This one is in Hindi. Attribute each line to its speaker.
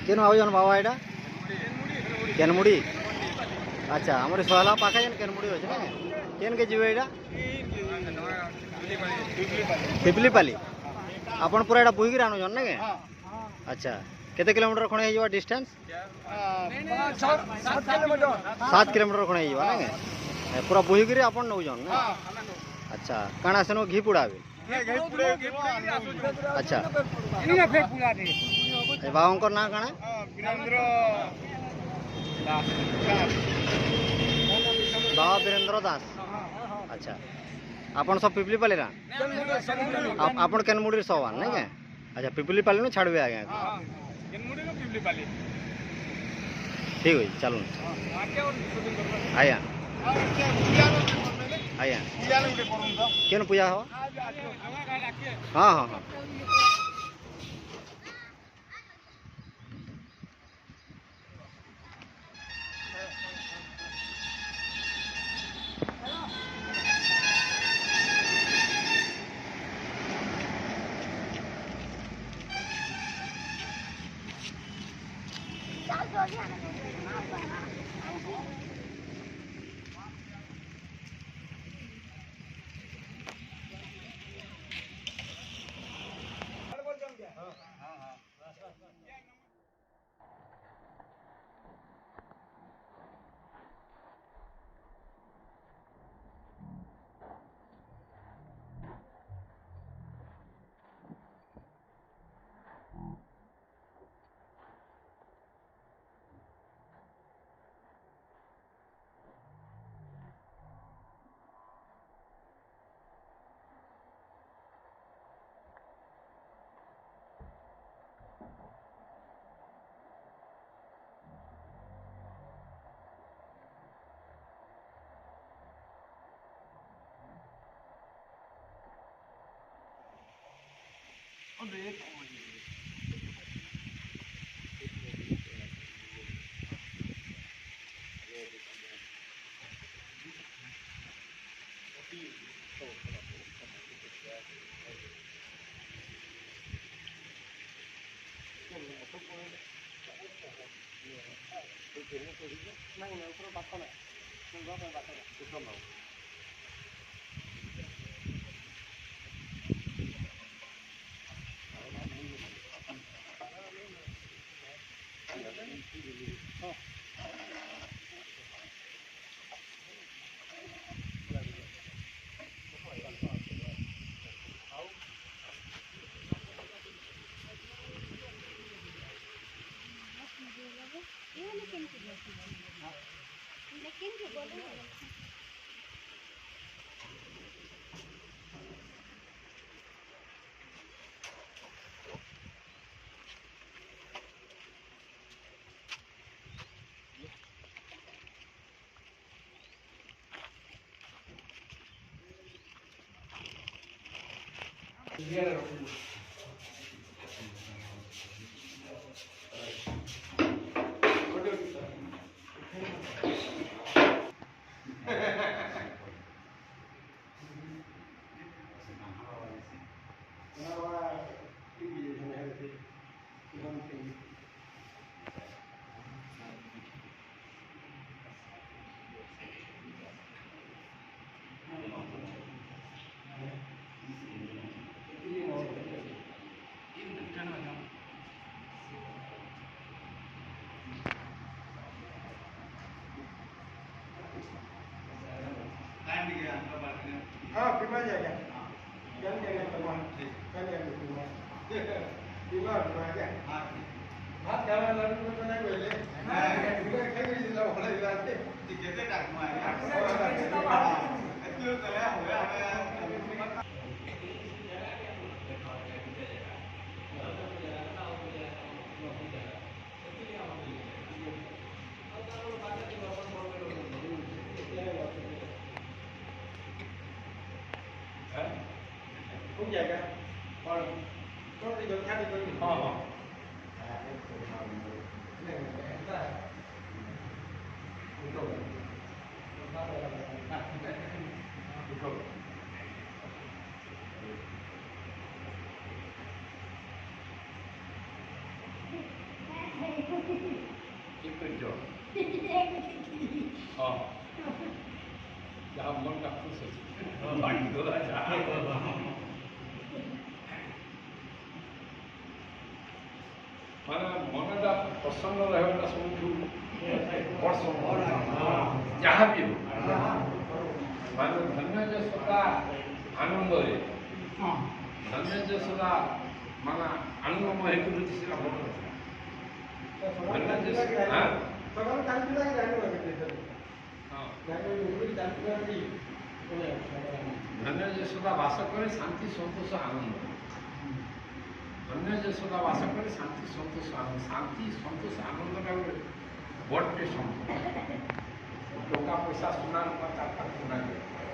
Speaker 1: केन आउजन बाबा एटा केनमुड़ी अच्छा हमर सोहला पाखा जन केनमुड़ी होछ ना केन के जीवे एटा पिपलीपाली आपण पूरा एटा बुही रानो जन ना के अच्छा केते किलोमीटर खणे हे जवा डिस्टेंस 7 किलोमीटर खणे हे जवा ना के पूरा बुही गिरी आपण नउ जन ना अच्छा काना सनो घी पुडावे अच्छा
Speaker 2: इने फेक पुला दे
Speaker 1: ए बावंकर ना काना बाबा वीरेंद्र दास अच्छा आपण सब पिपलीपाली रा आपण केनमुड़ी सवान नहीं के अच्छा पिपलीपाली नु छाड़बे आ गया
Speaker 2: केनमुड़ी नु पिपलीपाली
Speaker 1: ठीक होई चलो आया आया केन पूजा हो हां हां हां
Speaker 3: लेकिन
Speaker 2: हाँ बीमा जाएगा क्या जाएगा बीमा क्या जाएगा बीमा बीमा बीमा क्या हाँ क्या वाला लड़की को नहीं बोले हाँ बीमा क्या भी जिला वाला जिला से कितने टाइम में आया क्यों तो है होया không vậy cả còn có đi được khác đi được 이쁘죠? 야, 뭔가 부서져. 많이 놀아자. ମନଟା ପ୍ରସନ୍ନ ରହିବାଟା ସବୁଠୁ ବଡ଼ ସମ୍ଭବ ଯାହା ବି ହଉ ମାନେ ଧନ୍ୟ ଯେ ସଦା ଆନନ୍ଦରେ ଧନ୍ୟ ଯେ ସଦା ମାନେ ଆନନ୍ଦମୟ ହେଇକି ରହୁଛି ସେଟା ବଡ଼ କଥା ଧନ୍ୟ ଯେ ସଦା ବାସ କରେ ଶାନ୍ତି ସନ୍ତୋଷ ଆନନ୍ଦ ଧନ୍ୟ ଯେ ସଦା ବାସ କରେ ଶାନ୍ତି ସନ୍ତୋଷ ଆନନ୍ଦ ଶାନ୍ତି ସନ୍ତୋଷ ଆନନ୍ଦଟା ଗୋଟେ ବଡ଼ଟେ ସମ୍ପଦ ଟଙ୍କା ପଇସା ସୁନା ରୂପା ତାର ପାଖକୁ ନାହିଁ